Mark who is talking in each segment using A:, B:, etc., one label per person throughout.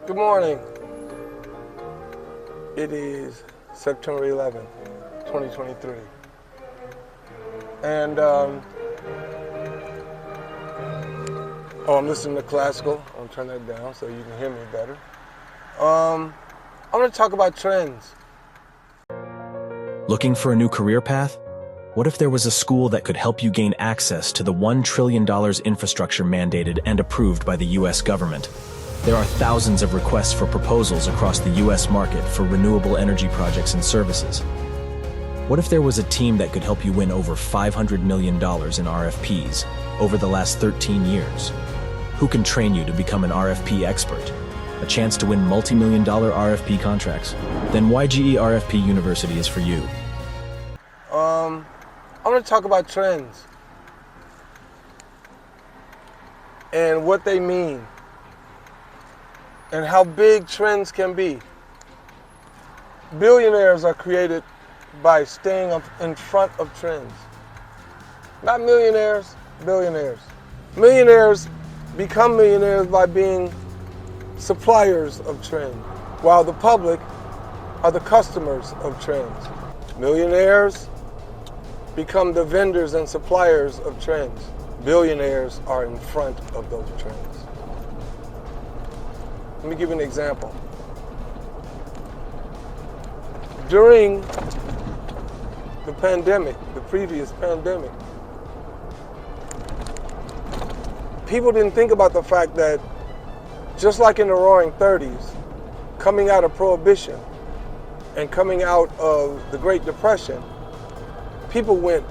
A: Good morning. It is September 11th, 2023. And, I'm listening to classical. I'm gonna turn that down so you can hear me better. I'm gonna talk about trends.
B: Looking for a new career path? What if there was a school that could help you gain access to the $1 trillion infrastructure mandated and approved by the US government? There are thousands of requests for proposals across the US market for renewable energy projects and services. What if there was a team that could help you win over $500 million in RFPs over the last 13 years? Who can train you to become an RFP expert? A chance to win multi-million-dollar RFP contracts? Then YGE RFP University is for you.
A: I'm going to talk about trends and what they mean and how big trends can be. Billionaires are created by staying in front of trends. Not millionaires, billionaires. Millionaires become millionaires by being suppliers of trend, while the public are the customers of trends. Millionaires become the vendors and suppliers of trends. Billionaires are in front of those trends. Let me give you an example. During the pandemic, the previous pandemic, people didn't think about the fact that just like in the Roaring 30s, coming out of Prohibition and coming out of the Great Depression, people went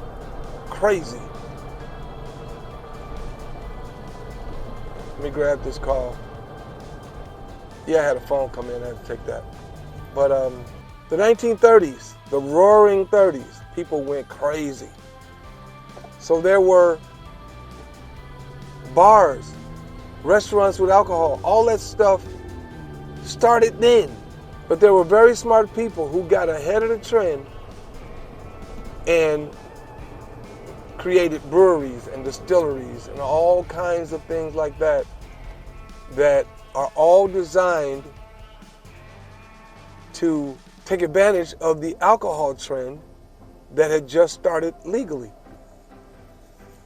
A: crazy. Let me grab this call. Yeah, I had a phone come in, I had to take that. But the 1930s, the Roaring 30s, people went crazy. So there were bars, restaurants with alcohol, all that stuff started then. But there were very smart people who got ahead of the trend and created breweries and distilleries and all kinds of things like that that are all designed to take advantage of the alcohol trend that had just started legally.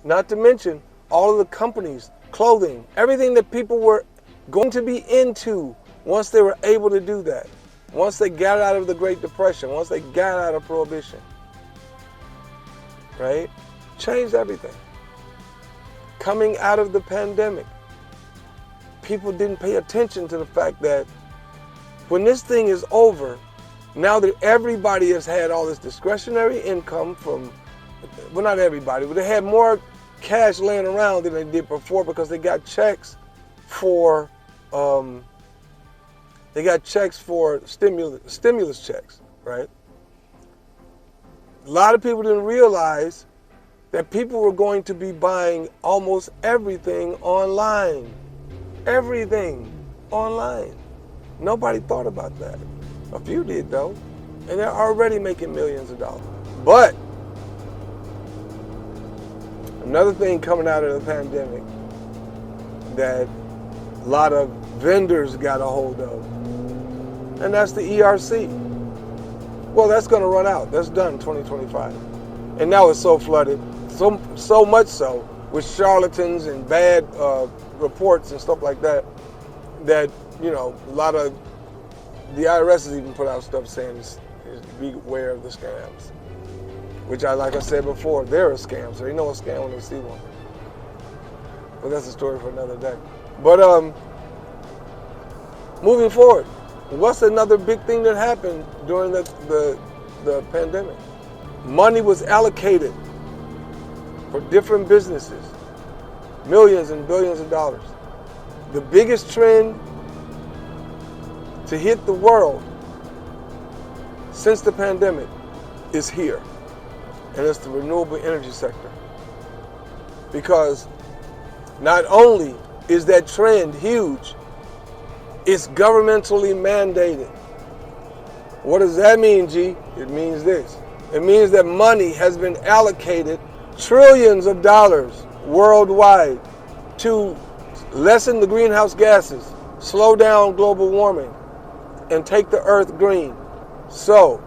A: Not to mention all of the companies, clothing, everything that people were going to be into once they were able to do that. Once they got out of the Great Depression, once they got out of Prohibition, right? Changed everything. Coming out of the pandemic, people didn't pay attention to the fact that when this thing is over, now that everybody has had all this discretionary income from, well, not everybody, but they had more cash laying around than they did before because they got checks for stimulus checks, right? A lot of people didn't realize that people were going to be buying almost everything online. Everything online. Nobody thought about that. A few did though, and they're already making millions of dollars. But another thing coming out of the pandemic that a lot of vendors got a hold of, and that's the ERC. Well, that's going to run out. That's done 2025. And now it's so flooded, so much so with charlatans and bad reports and stuff like that, that, you know, a lot of the IRS has even put out stuff saying beware of the scams. Which like I said before, they're a scam, so they know a scam when they see one. But that's a story for another day. But moving forward, what's another big thing that happened during the pandemic? Money was allocated for different businesses, millions and billions of dollars. The biggest trend to hit the world since the pandemic is here, and it's the renewable energy sector. Because not only is that trend huge, it's governmentally mandated. What does that mean, G? It means this. It means that money has been allocated, trillions of dollars worldwide, to lessen the greenhouse gases, slow down global warming, and take the earth green. So,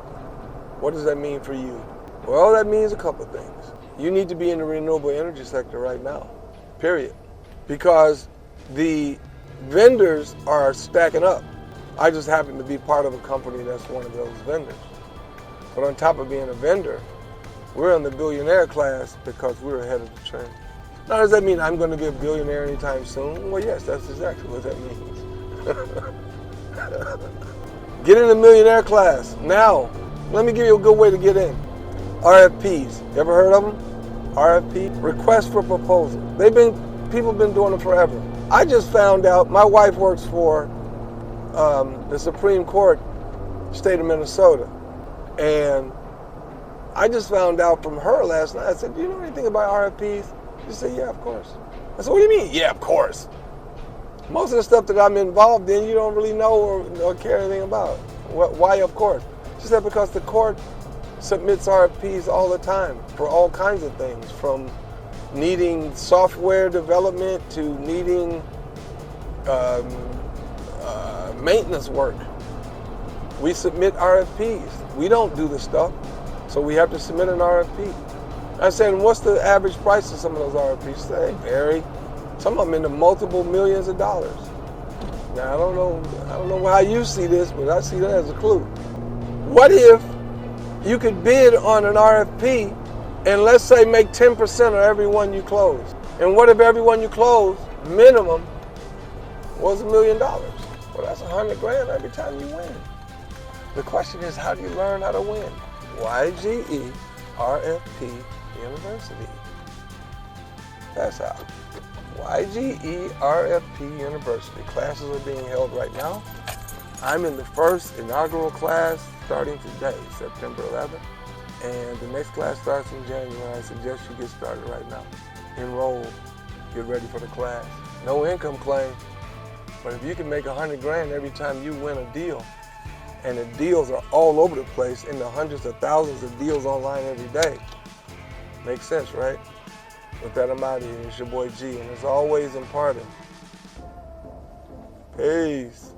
A: what does that mean for you? Well, that means a couple of things. You need to be in the renewable energy sector right now, period. Because the vendors are stacking up. I just happen to be part of a company that's one of those vendors. But on top of being a vendor, we're in the billionaire class because we're ahead of the trend. Now, does that mean I'm going to be a billionaire anytime soon? Well, yes, that's exactly what that means. Get in the millionaire class. Now, let me give you a good way to get in. RFPs. You ever heard of them? RFP, request for proposal. People have been doing it forever. I just found out, my wife works for the Supreme Court, state of Minnesota. And I just found out from her last night. I said, do you know anything about RFPs? She said, yeah, of course. I said, what do you mean? Yeah, of course. Most of the stuff that I'm involved in, you don't really know or care anything about. Why, of course? She said, because the court submits RFPs all the time for all kinds of things, from needing software development to needing maintenance work. We submit RFPs. We don't do the stuff, so we have to submit an RFP. I said, what's the average price of some of those RFPs? They vary. Some of them in the multiple millions of dollars. Now, I don't know how you see this, but I see that as a clue. What if you could bid on an RFP and let's say make 10% of every one you close? And what if every one you close, minimum, was $1 million? Well, that's $100,000 every time you win. The question is, how do you learn how to win? YGE RFP University. That's how. YGE RFP University. Classes are being held right now. I'm in the first inaugural class starting today, September 11th. And the next class starts in January. I suggest you get started right now. Enroll. Get ready for the class. No income claim. But if you can make $100,000 every time you win a deal, and the deals are all over the place, in the hundreds of thousands of deals online every day, makes sense, right? With that, I'm out of here. It's your boy G, and as always, imparting. Peace.